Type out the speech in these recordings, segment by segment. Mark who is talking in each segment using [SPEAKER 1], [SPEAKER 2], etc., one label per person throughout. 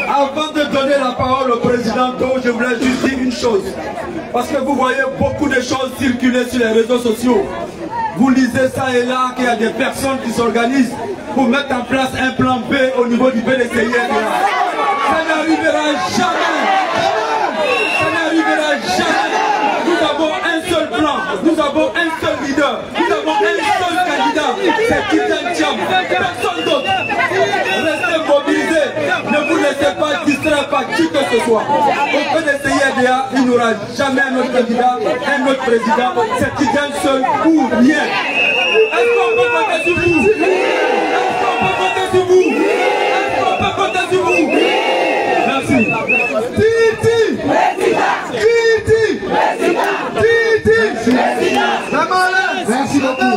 [SPEAKER 1] Avant de donner la parole au président Do, je voulais juste dire une chose. Parce que vous voyez beaucoup de choses circuler sur les réseaux sociaux. Vous lisez ça et là qu'il y a des personnes qui s'organisent pour mettre en place un plan B au niveau du PDCI. Ça n'arrivera jamais. Ça n'arrivera jamais. Nous avons un seul plan. Nous avons un seul leader. Nous avons un seul candidat. C'est Tidiane Thiam. Personne d'autre. Restez mobilisés. Ne vous laissez pas distraire par qui que ce soit. Au PDCI, il n'y aura jamais un autre candidat, un autre président. C'est Tidiane seul ou rien. Est-ce qu'on peut compter sur vous? Est-ce qu'on peut compter sur vous? Est-ce qu'on peut compter sur vous? Merci. Titi! Titi! Titi!
[SPEAKER 2] Merci beaucoup.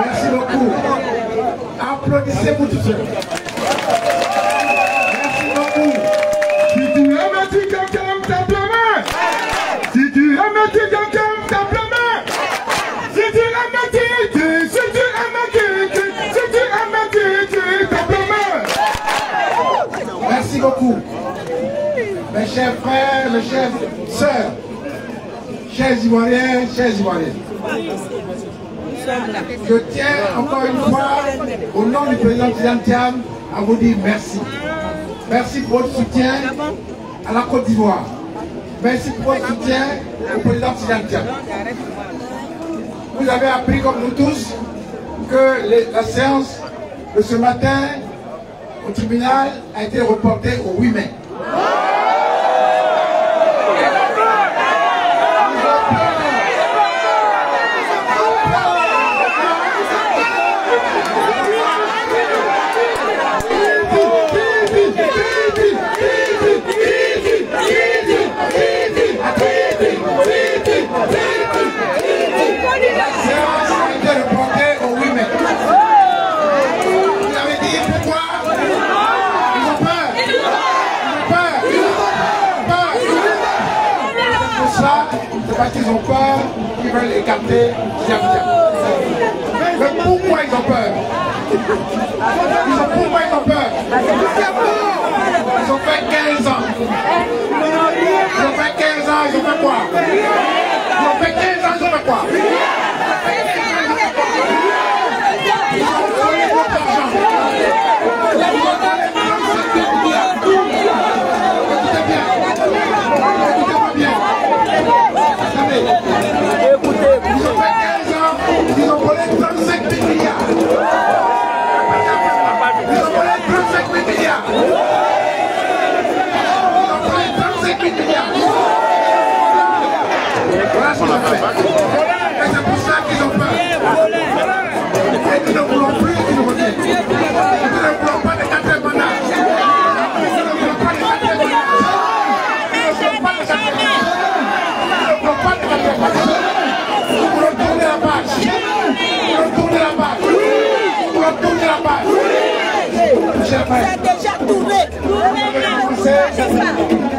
[SPEAKER 2] Merci beaucoup. Applaudissez-vous tout seul. Merci beaucoup.
[SPEAKER 3] Si tu aimes Tidiane Thiam, tape la main. Si tu aimes Tidiane Thiam, tape la main. Si tu aimes Titi, si tu aimes Titi, si tu aimes Titi, tape la main.
[SPEAKER 2] Merci beaucoup. Mes chers frères, mes chères sœurs, chers Ivoiriens, chers Ivoiriennes. Je tiens encore une fois, au nom du président Tidiane Thiam, à vous dire merci. Merci pour votre soutien à la Côte d'Ivoire. Merci pour votre soutien au président Tidiane Thiam. Vous avez appris, comme nous tous, que la séance de ce matin au tribunal a été reportée au 8 mai. Parce qu'ils ont peur, ils veulent écarter Tidiane Thiam. Mais pourquoi ils ont peur? Pourquoi ils ont peur? Ils ont fait 15 ans. Ils ont fait 15 ans, ils ont fait quoi? Ils ont fait 15 ans, ils ont fait quoi? Ils ont volé beaucoup d'argent. Ils ont volé 37 milliards. Écoutez bien. Écoutez-moi bien. Écoutez, ils ont fait 15 ans, ils ont volé 35 000 milliards. Ils ont volé 35 000 milliards. Ils ont volé 35 000 milliards. Voilà ce qu'ils ont fait. Et c'est pour ça qu'ils ont peur. Et nous ne voulons plus qu'ils nous reviennent. Nous ne voulons pas de quatrième mandat. Nous ne voulons pas de quatrième mandat. Nous ne voulons pas de quatrième mandat. Nous voulons tourner la page. Nous voulons tourner la page. Nous voulons tourner la page. C'est déjà tourné. Vous avez commencé.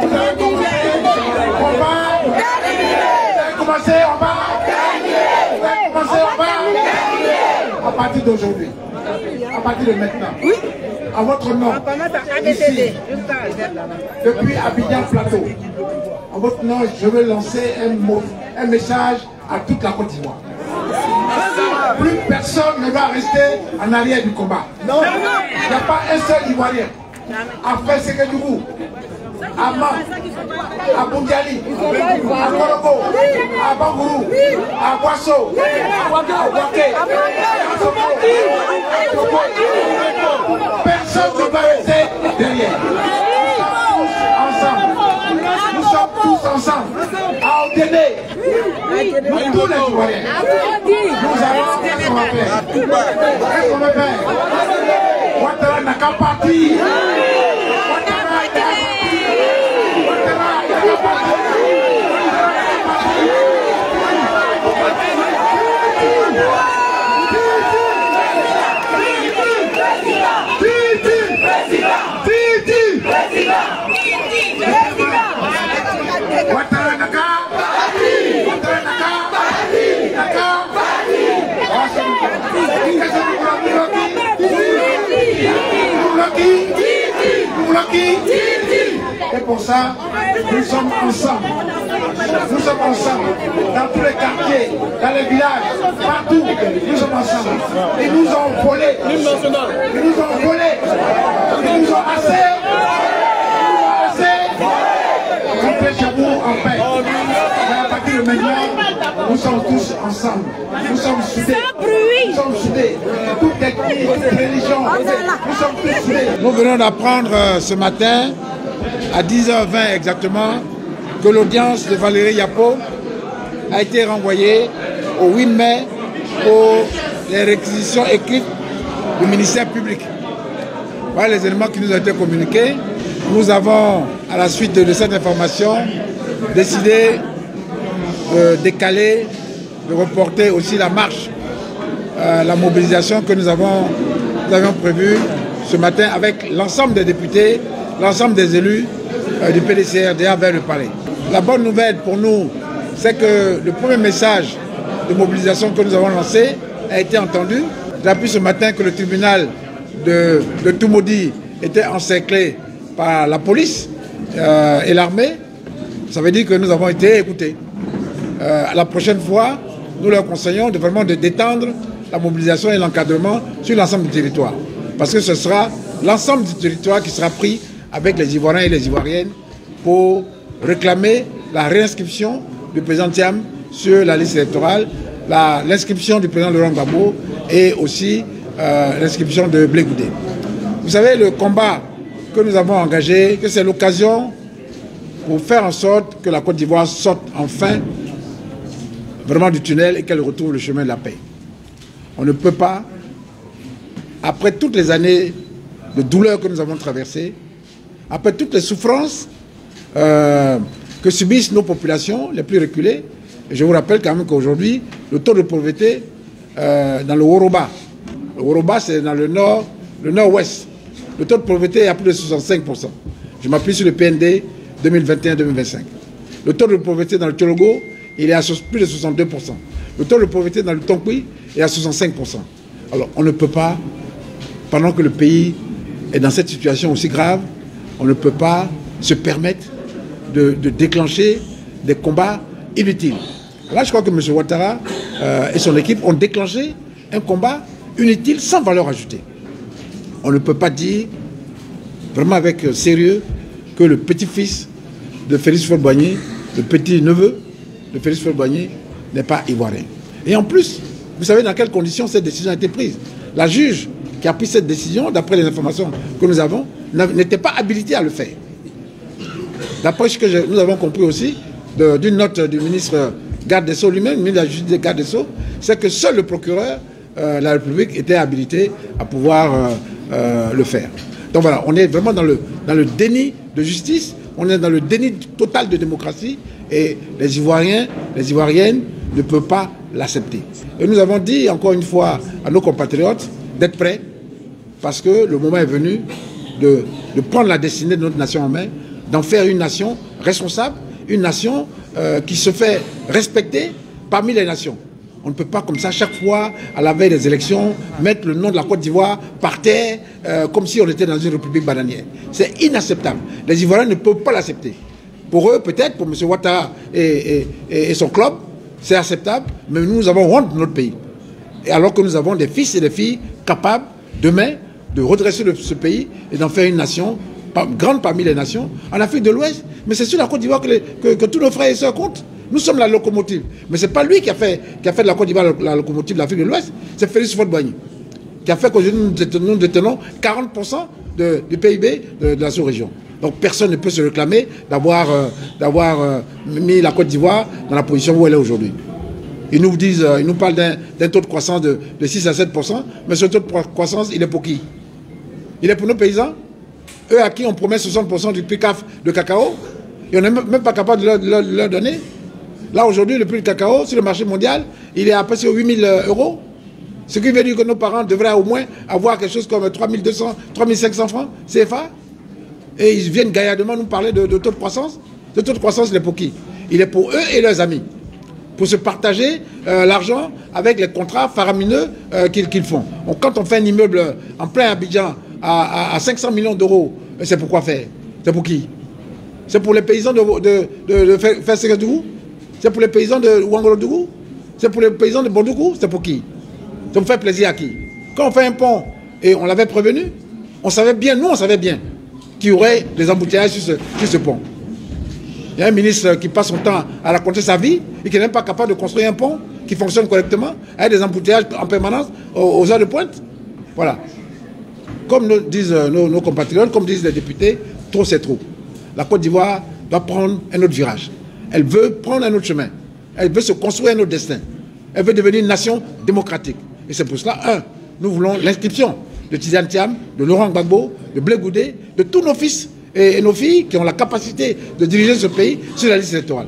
[SPEAKER 2] Vous avez commencé. On va. Vous avez commencé. On va. À partir d'aujourd'hui. À partir de maintenant. À votre nom. Ici. Depuis Abidjan Plateau. En votre nom, je veux lancer un message à toute la Côte d'Ivoire. Plus personne ne va rester en arrière du combat. Non. Il n'y a pas un seul Ivoirien à faire ce que du goût. À Man, à Boundiali, à Kologo, à Bangourou, à Boisseau, à Waké, à Soko. Personne ne va rester derrière. tous les Ivoiriens. Nous allons, qu'est-ce qu'on va faire? Qu'est-ce qu'on va faire? Ouattara n'a qu'à partir. Ouattara n'a qu'à partir. Et pour ça, nous sommes ensemble. Nous sommes ensemble dans tous les quartiers, dans les villages, partout. Nous sommes ensemble. Ils nous ont volé. Ils nous ont volé. Ils nous ont assez. Rentrez chez vous en paix. Mais à partir de maintenant, nous sommes tous ensemble. Nous sommes soudés. Nous sommes soudés. Toute ethnie, toute religion. Nous sommes tous soudés.
[SPEAKER 4] Nous venons d'apprendre ce matin, à 10h20 exactement, que l'audience de Valérie Yapo a été renvoyée au 8 mai pour les réquisitions écrites du ministère public. Voilà les éléments qui nous ont été communiqués. Nous avons, à la suite de cette information, décidé de décaler, de reporter aussi la marche, la mobilisation que nous avions prévue ce matin avec l'ensemble des députés, l'ensemble des élus du PDCRDA vers le palais. La bonne nouvelle pour nous, c'est que le premier message de mobilisation que nous avons lancé a été entendu. J'ai appris ce matin que le tribunal de Toumoudi était encerclé par la police et l'armée. Ça veut dire que nous avons été écoutés. La prochaine fois, nous leur conseillons de détendre la mobilisation et l'encadrement sur l'ensemble du territoire. Parce que ce sera l'ensemble du territoire qui sera pris avec les Ivoiriens et les Ivoiriennes pour réclamer la réinscription du président Thiam sur la liste électorale, l'inscription du président Laurent Gbagbo et aussi l'inscription de Blé Goudé. Vous savez, le combat que nous avons engagé, que c'est l'occasion pour faire en sorte que la Côte d'Ivoire sorte enfin vraiment du tunnel et qu'elle retrouve le chemin de la paix. On ne peut pas, après toutes les années de douleur que nous avons traversées, après toutes les souffrances que subissent nos populations les plus reculées, et je vous rappelle quand même qu'aujourd'hui, le taux de pauvreté dans le Woroba c'est dans le nord-ouest, le taux de pauvreté est à plus de 65%. Je m'appuie sur le PND 2021-2025. Le taux de pauvreté dans le Tchologo, il est à plus de 62%. Le taux de pauvreté dans le Tonkui est à 65%. Alors, on ne peut pas, pendant que le pays est dans cette situation aussi grave, on ne peut pas se permettre de déclencher des combats inutiles. Là, je crois que M. Ouattara et son équipe ont déclenché un combat inutile sans valeur ajoutée. On ne peut pas dire, vraiment avec sérieux, que le petit-fils de Félix Houphouët-Boigny, le petit-neveu de Félix Houphouët-Boigny, n'est pas ivoirien. Et en plus, vous savez dans quelles conditions cette décision a été prise. La juge qui a pris cette décision, d'après les informations que nous avons, n'était pas habilitée à le faire. D'après ce que nous avons compris aussi, d'une note du ministre Garde des Sceaux lui-même, le ministre de la Justice Garde des Sceaux, c'est que seul le procureur de la République était habilité à pouvoir le faire. Donc voilà, on est vraiment dans le déni de justice, on est dans le déni total de démocratie et les Ivoiriens, les Ivoiriennes ne peuvent pas l'accepter. Et nous avons dit encore une fois à nos compatriotes d'être prêts parce que le moment est venu de prendre la destinée de notre nation en main, d'en faire une nation responsable, une nation qui se fait respecter parmi les nations. On ne peut pas comme ça, chaque fois, à la veille des élections, mettre le nom de la Côte d'Ivoire par terre, comme si on était dans une république bananière. C'est inacceptable. Les Ivoiriens ne peuvent pas l'accepter. Pour eux, peut-être, pour M. Ouattara et son club, c'est acceptable, mais nous avons honte de notre pays. Et alors que nous avons des fils et des filles capables, demain, de redresser ce pays et d'en faire une nation grande parmi les nations, en Afrique de l'Ouest. Mais c'est sur la Côte d'Ivoire que tous nos frères et sœurs comptent. Nous sommes la locomotive. Mais ce n'est pas lui qui a fait de la Côte d'Ivoire la locomotive de l'Afrique de l'Ouest. C'est Félix Houphouët-Boigny qui a fait qu'aujourd'hui nous détenons 40% du PIB de la sous-région. Donc personne ne peut se réclamer d'avoir mis la Côte d'Ivoire dans la position où elle est aujourd'hui. Ils nous disent, ils nous parlent d'un taux de croissance de 6 à 7%, mais ce taux de croissance, il est pour qui? Il est pour nos paysans? Eux à qui on promet 60% du PICAF de cacao, et on n'est même pas capable de leur donner. Là, aujourd'hui, le prix du cacao sur le marché mondial, il est à peu près 8 000 €. Ce qui veut dire que nos parents devraient au moins avoir quelque chose comme 3 200, 3 500 francs CFA. Et ils viennent gaillardement nous parler de taux de croissance. Le taux de croissance, il est pour qui? Il est pour eux et leurs amis. Pour se partager l'argent avec les contrats faramineux qu'ils font. Donc, quand on fait un immeuble en plein Abidjan à 500 millions d'euros, c'est pour quoi faire? C'est pour qui? C'est pour les paysans de Fessegadougou? C'est pour les paysans de Ouangolodougou? C'est pour les paysans de Bondougou? C'est pour qui? Ça me fait plaisir à qui? Quand on fait un pont, et on l'avait prévenu, on savait bien, nous on savait bien, qu'il y aurait des embouteillages sur ce pont. Il y a un ministre qui passe son temps à raconter sa vie et qui n'est même pas capable de construire un pont qui fonctionne correctement, avec des embouteillages en permanence aux heures de pointe. Voilà. Comme nous disent nos compatriotes, comme disent les députés, trop c'est trop. La Côte d'Ivoire doit prendre un autre virage. Elle veut prendre un autre chemin. Elle veut se construire un autre destin. Elle veut devenir une nation démocratique. Et c'est pour cela, nous voulons l'inscription de Tidiane Thiam, de Laurent Gbagbo, de Blé Goudé, de tous nos fils et nos filles qui ont la capacité de diriger ce pays sur la liste électorale.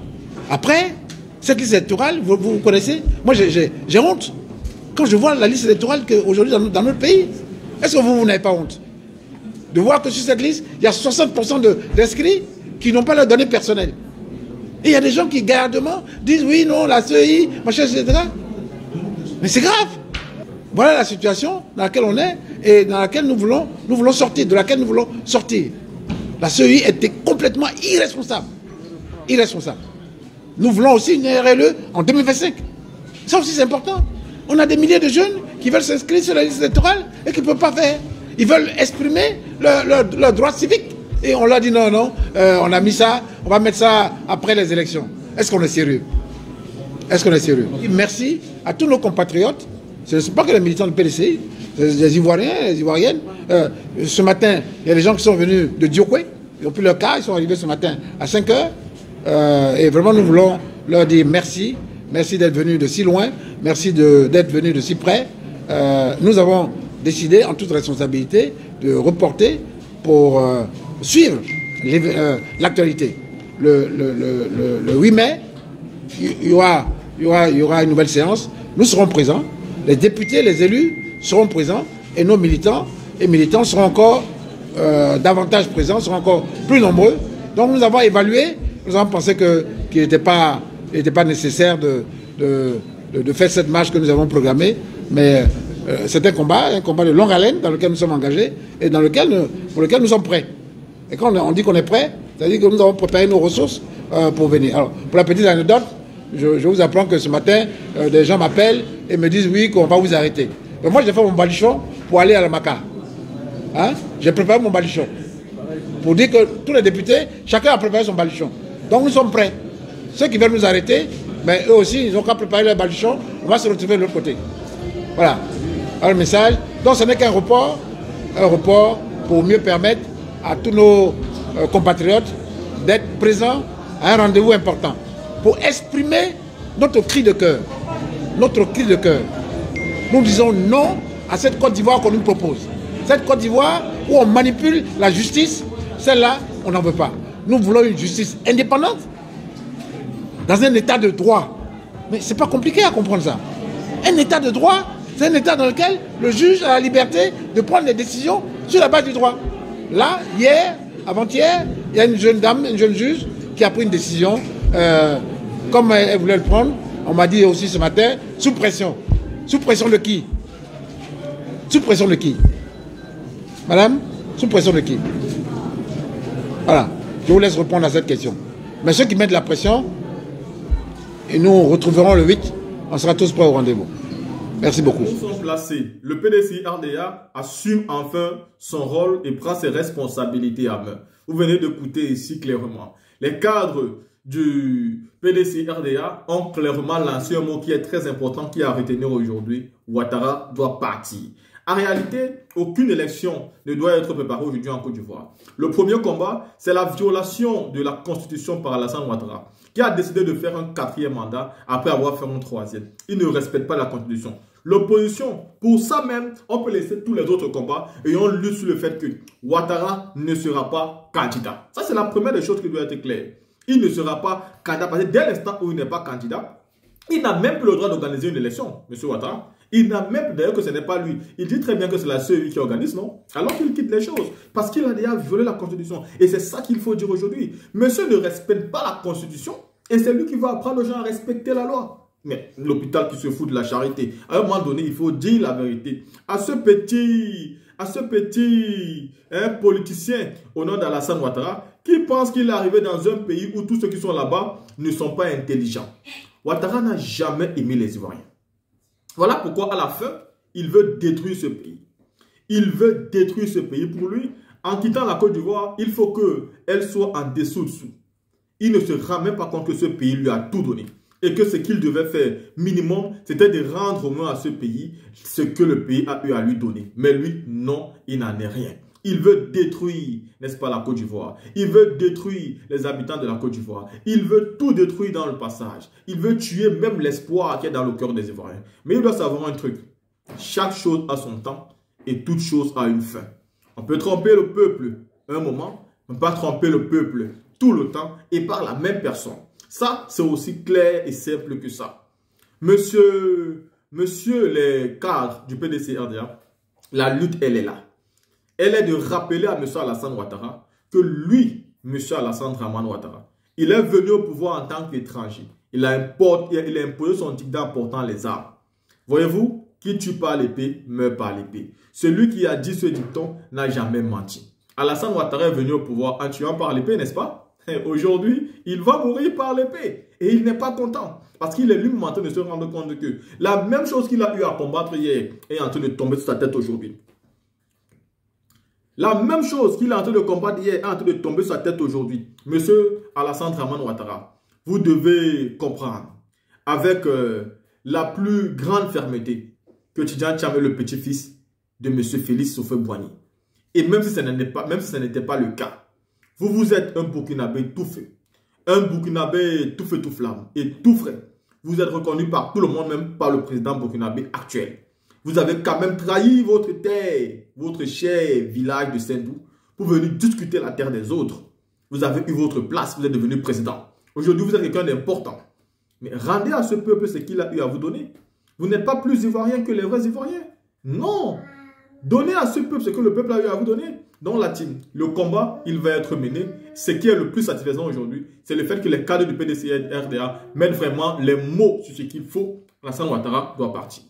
[SPEAKER 4] Après, cette liste électorale, vous connaissez, moi j'ai honte quand je vois la liste électorale qu'aujourd'hui dans notre pays. Est-ce que vous n'avez pas honte de voir que sur cette liste, il y a 60% d'inscrits qui n'ont pas leurs données personnelles? Et il y a des gens qui gardement disent oui, non, la CEI, machin, etc. Mais c'est grave. Voilà la situation dans laquelle on est et dans laquelle nous voulons sortir, de laquelle nous voulons sortir. La CEI était complètement irresponsable. Irresponsable. Nous voulons aussi une RLE en 2025. Ça aussi c'est important. On a des milliers de jeunes qui veulent s'inscrire sur la liste électorale et qui ne peuvent pas faire. Ils veulent exprimer leur droit civique. Et on leur dit non, non, on a mis ça, on va mettre ça après les élections. Est-ce qu'on est sérieux? Est-ce qu'on est sérieux? Merci à tous nos compatriotes. Ce ne sont pas que les militants du PDCI, les Ivoiriens, les Ivoiriennes. Ce matin, il y a des gens qui sont venus de Diokwe. Ils ont pris leur cas, ils sont arrivés ce matin à 5 h. Et vraiment, nous voulons leur dire merci. Merci d'être venus de si loin. Merci d'être venus de si près. Nous avons décidé, en toute responsabilité, de reporter pour suivre l'actualité. Le 8 mai, il y aura une nouvelle séance. Nous serons présents. Les députés, les élus seront présents. Et nos militants et militantes seront encore davantage présents, seront encore plus nombreux. Donc nous avons évalué, nous avons pensé qu'il n'était pas nécessaire de faire cette marche que nous avons programmée. Mais c'est un combat de longue haleine dans lequel nous sommes engagés et pour lequel nous sommes prêts. Et quand on dit qu'on est prêt, c'est-à-dire que nous avons préparé nos ressources pour venir. Alors, pour la petite anecdote, je vous apprends que ce matin, des gens m'appellent et me disent oui, qu'on va vous arrêter. Mais moi, j'ai fait mon balichon pour aller à la Maca. Hein? J'ai préparé mon balichon. Pour dire que tous les députés, chacun a préparé son balichon. Donc nous sommes prêts. Ceux qui veulent nous arrêter, mais eux aussi, ils n'ont qu'à préparer leur balichon. On va se retrouver de l'autre côté. Voilà. Alors le message. Donc ce n'est qu'un report pour mieux permettre à tous nos compatriotes d'être présents à un rendez-vous important. Pour exprimer notre cri de cœur. Notre cri de cœur. Nous disons non à cette Côte d'Ivoire qu'on nous propose. Cette Côte d'Ivoire où on manipule la justice, celle-là, on n'en veut pas. Nous voulons une justice indépendante, dans un état de droit. Mais ce n'est pas compliqué à comprendre ça. Un état de droit, c'est un état dans lequel le juge a la liberté de prendre des décisions sur la base du droit. Là, hier, avant-hier, il y a une jeune dame, une jeune juge, qui a pris une décision, comme elle voulait le prendre, on m'a dit aussi ce matin, sous pression. Sous pression de qui? Sous pression de qui? Madame, sous pression de qui? Voilà, je vous laisse répondre à cette question. Mais ceux qui mettent la pression, et nous retrouverons le 8, on sera tous prêts au rendez-vous. Merci beaucoup.
[SPEAKER 5] Nous sommes placés. Le PDCI RDA assume enfin son rôle et prend ses responsabilités à main. Vous venez d'écouter ici clairement. Les cadres du PDCI RDA ont clairement lancé un mot qui est très important, qui est à retenir aujourd'hui. Ouattara doit partir. En réalité, aucune élection ne doit être préparée aujourd'hui en Côte d'Ivoire. Le premier combat, c'est la violation de la Constitution par Alassane Ouattara, qui a décidé de faire un 4e mandat après avoir fait un 3e. Il ne respecte pas la Constitution. L'opposition, pour ça même, on peut laisser tous les autres combats et on lutte sur le fait que Ouattara ne sera pas candidat. Ça, c'est la première des choses qui doit être claire. Il ne sera pas candidat parce que dès l'instant où il n'est pas candidat, il n'a même plus le droit d'organiser une élection, M. Ouattara. Il n'a même, d'ailleurs que ce n'est pas lui. Il dit très bien que c'est la CEI qui organise, non? Alors qu'il quitte les choses. Parce qu'il a déjà violé la Constitution. Et c'est ça qu'il faut dire aujourd'hui. Monsieur ne respecte pas la Constitution et c'est lui qui va apprendre aux gens à respecter la loi. Mais l'hôpital qui se fout de la charité, à un moment donné, il faut dire la vérité. À ce petit politicien au nom d'Alassane Ouattara qui pense qu'il est arrivé dans un pays où tous ceux qui sont là-bas ne sont pas intelligents. Ouattara n'a jamais aimé les Ivoiriens. Voilà pourquoi à la fin, il veut détruire ce pays. Il veut détruire ce pays. Pour lui, en quittant la Côte d'Ivoire, il faut qu'elle soit en dessous-dessous. Il ne se rend même pas compte que ce pays lui a tout donné. Et que ce qu'il devait faire minimum, c'était de rendre main à ce pays ce que le pays a eu à lui donner. Mais lui, non, il n'en est rien. Il veut détruire, n'est-ce pas, la Côte d'Ivoire. Il veut détruire les habitants de la Côte d'Ivoire. Il veut tout détruire dans le passage. Il veut tuer même l'espoir qui est dans le cœur des Ivoiriens. Mais il doit savoir un truc. Chaque chose a son temps et toute chose a une fin. On peut tromper le peuple un moment, on ne peut pas tromper le peuple tout le temps et par la même personne. Ça, c'est aussi clair et simple que ça. Monsieur les cadres du PDC-RDA, la lutte, elle est là. Elle est de rappeler à M. Alassane Ouattara que lui, M. Alassane Draman Ouattara, il est venu au pouvoir en tant qu'étranger. Il a imposé son dictat en portant les armes. Voyez-vous, qui tue par l'épée, meurt par l'épée. Celui qui a dit ce dicton n'a jamais menti. Alassane Ouattara est venu au pouvoir en tuant par l'épée, n'est-ce pas? Aujourd'hui, il va mourir par l'épée. Et il n'est pas content. Parce qu'il est lui-même en train de se rendre compte que la même chose qu'il a eu à combattre hier est en train de tomber sur sa tête aujourd'hui. La même chose qu'il est en train de combattre hier est en train de tomber sur sa tête aujourd'hui. Monsieur Alassane Draman Ouattara, vous devez comprendre avec la plus grande fermeté que Tidjane Thiam est le petit-fils de monsieur Félix Houphouët-Boigny. Et même si ce n'était pas le cas, vous êtes un Burkinabé tout feu. Un Burkinabé tout feu, tout flamme et tout frais. Vous êtes reconnu par tout le monde, même par le président burkinabé actuel. Vous avez quand même trahi votre terre, votre cher village de Saint-Dou pour venir discuter la terre des autres. Vous avez eu votre place, vous êtes devenu président. Aujourd'hui, vous êtes quelqu'un d'important. Mais rendez à ce peuple ce qu'il a eu à vous donner. Vous n'êtes pas plus ivoirien que les vrais ivoiriens. Non. Donnez à ce peuple ce que le peuple a eu à vous donner. Dans la team, le combat, il va être mené. Ce qui est le plus satisfaisant aujourd'hui, c'est le fait que les cadres du PDC-RDA mettent vraiment les mots sur ce qu'il faut. Alassane Ouattara doit partir.